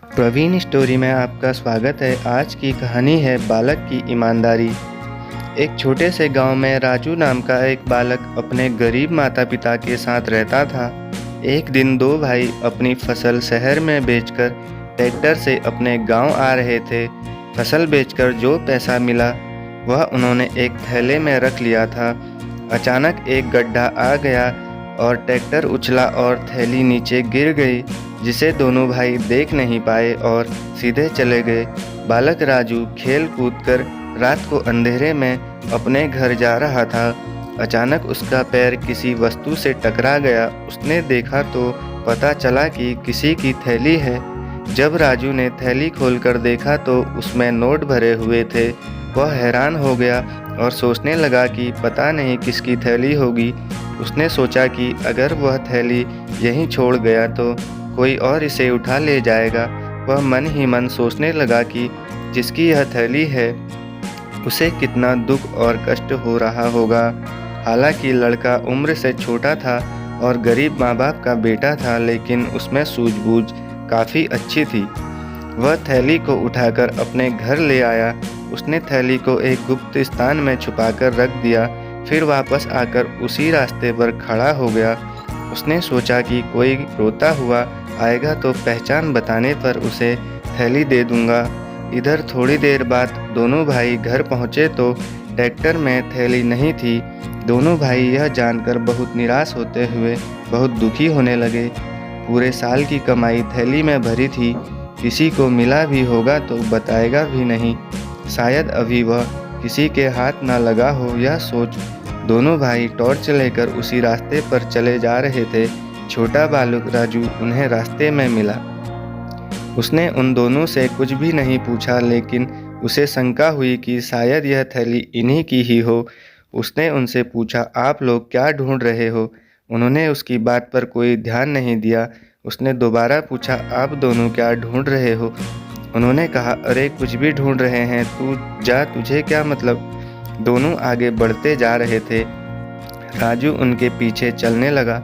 Praveen story में आपका स्वागत है। आज की कहानी है बालक की ईमानदारी। एक छोटे से गांव में राजू नाम का एक बालक अपने गरीब माता पिता के साथ रहता था। एक दिन दो भाई अपनी फसल शहर में बेचकर ट्रैक्टर से अपने गांव आ रहे थे। फसल बेचकर जो पैसा मिला वह उन्होंने एक थैले में रख लिया था। अचानक एक गड्ढा आ गया और ट्रैक्टर उछला और थैली नीचे गिर गई, जिसे दोनों भाई देख नहीं पाए और सीधे चले गए। बालक राजू खेल कूद कर रात को अंधेरे में अपने घर जा रहा था। अचानक उसका पैर किसी वस्तु से टकरा गया। उसने देखा तो पता चला कि किसी की थैली है। जब राजू ने थैली खोलकर देखा तो उसमें नोट भरे हुए थे। वह हैरान हो गया और सोचने लगा कि पता नहीं किसकी थैली होगी। उसने सोचा कि अगर वह थैली यहीं छोड़ गया तो कोई और इसे उठा ले जाएगा। वह मन ही मन सोचने लगा कि जिसकी यह थैली है उसे कितना दुख और कष्ट हो रहा होगा। हालांकि लड़का उम्र से छोटा था और गरीब माँ बाप का बेटा था, लेकिन उसमें सूझबूझ काफ़ी अच्छी थी। वह थैली को उठाकर अपने घर ले आया। उसने थैली को एक गुप्त स्थान में छुपाकर रख दिया, फिर वापस आकर उसी रास्ते पर खड़ा हो गया। उसने सोचा कि कोई रोता हुआ आएगा तो पहचान बताने पर उसे थैली दे दूंगा। इधर थोड़ी देर बाद दोनों भाई घर पहुंचे तो ट्रैक्टर में थैली नहीं थी। दोनों भाई यह जानकर बहुत निराश होते हुए बहुत दुखी होने लगे। पूरे साल की कमाई थैली में भरी थी, किसी को मिला भी होगा तो बताएगा भी नहीं। शायद अभी वह किसी के हाथ ना लगा हो। यह सोच दोनों भाई टॉर्च लेकर उसी रास्ते पर चले जा रहे थे। छोटा बालक राजू उन्हें रास्ते में मिला। उसने उन दोनों से कुछ भी नहीं पूछा, लेकिन उसे शंका हुई कि शायद यह थैली इन्हीं की ही हो। उसने उनसे पूछा, आप लोग क्या ढूंढ रहे हो? उन्होंने उसकी बात पर कोई ध्यान नहीं दिया। उसने दोबारा पूछा, आप दोनों क्या ढूंढ रहे हो? उन्होंने कहा, अरे कुछ भी ढूंढ रहे हैं, तू जा, तुझे क्या मतलब। दोनों आगे बढ़ते जा रहे थे। राजू उनके पीछे चलने लगा।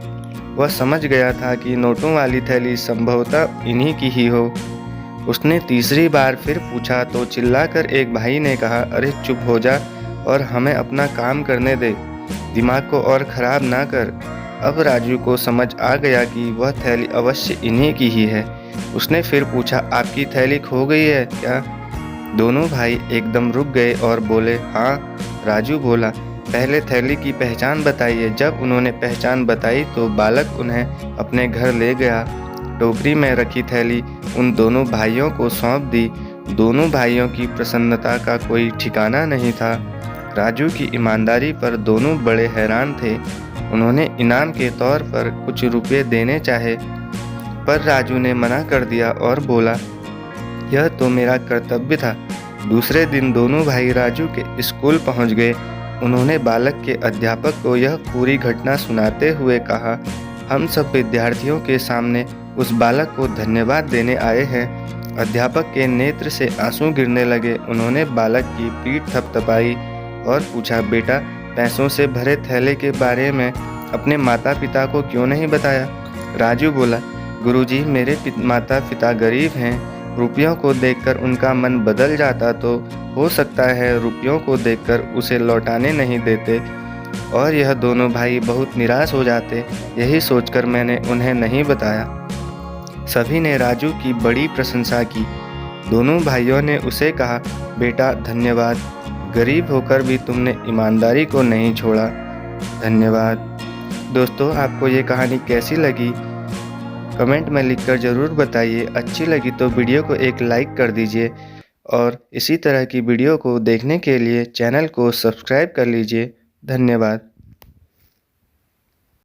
वह समझ गया था कि नोटों वाली थैली संभवतः इन्हीं की ही हो। उसने तीसरी बार फिर पूछा तो चिल्लाकर एक भाई ने कहा, अरे चुप हो जा और हमें अपना काम करने दे, दिमाग को और खराब ना कर। अब राजू को समझ आ गया कि वह थैली अवश्य इन्हीं की ही है। उसने फिर पूछा, आपकी थैली खो गई है क्या? दोनों भाई एकदम रुक गए और बोले, हाँ। राजू बोला, पहले थैली की पहचान बताइए। जब उन्होंने पहचान बताई तो बालक उन्हें अपने घर ले गया। टोकरी में रखी थैली उन दोनों भाइयों को सौंप दी। दोनों भाइयों की प्रसन्नता का कोई ठिकाना नहीं था। राजू की ईमानदारी पर दोनों बड़े हैरान थे। उन्होंने इनाम के तौर पर कुछ रुपए देने चाहे, पर राजू ने मना कर दिया और बोला, यह तो मेरा कर्तव्य था। दूसरे दिन दोनों भाई राजू के स्कूल पहुंच गए। उन्होंने बालक के अध्यापक को यह पूरी घटना सुनाते हुए कहा, हम सब विद्यार्थियों के सामने उस बालक को धन्यवाद देने आए हैं। अध्यापक के नेत्र से आंसू गिरने लगे। उन्होंने बालक की पीठ थपथपाई और पूछा, बेटा, पैसों से भरे थैले के बारे में अपने माता पिता को क्यों नहीं बताया? राजू बोला, गुरुजी, मेरे माता पिता गरीब हैं। रुपयों को देखकर उनका मन बदल जाता तो हो सकता है रुपयों को देखकर उसे लौटाने नहीं देते और यह दोनों भाई बहुत निराश हो जाते। यही सोचकर मैंने उन्हें नहीं बताया। सभी ने राजू की बड़ी प्रशंसा की। दोनों भाइयों ने उसे कहा, बेटा धन्यवाद, गरीब होकर भी तुमने ईमानदारी को नहीं छोड़ा। धन्यवाद। दोस्तों, आपको ये कहानी कैसी लगी कमेंट में लिखकर ज़रूर बताइए। अच्छी लगी तो वीडियो को एक लाइक कर दीजिए और इसी तरह की वीडियो को देखने के लिए चैनल को सब्सक्राइब कर लीजिए। धन्यवाद।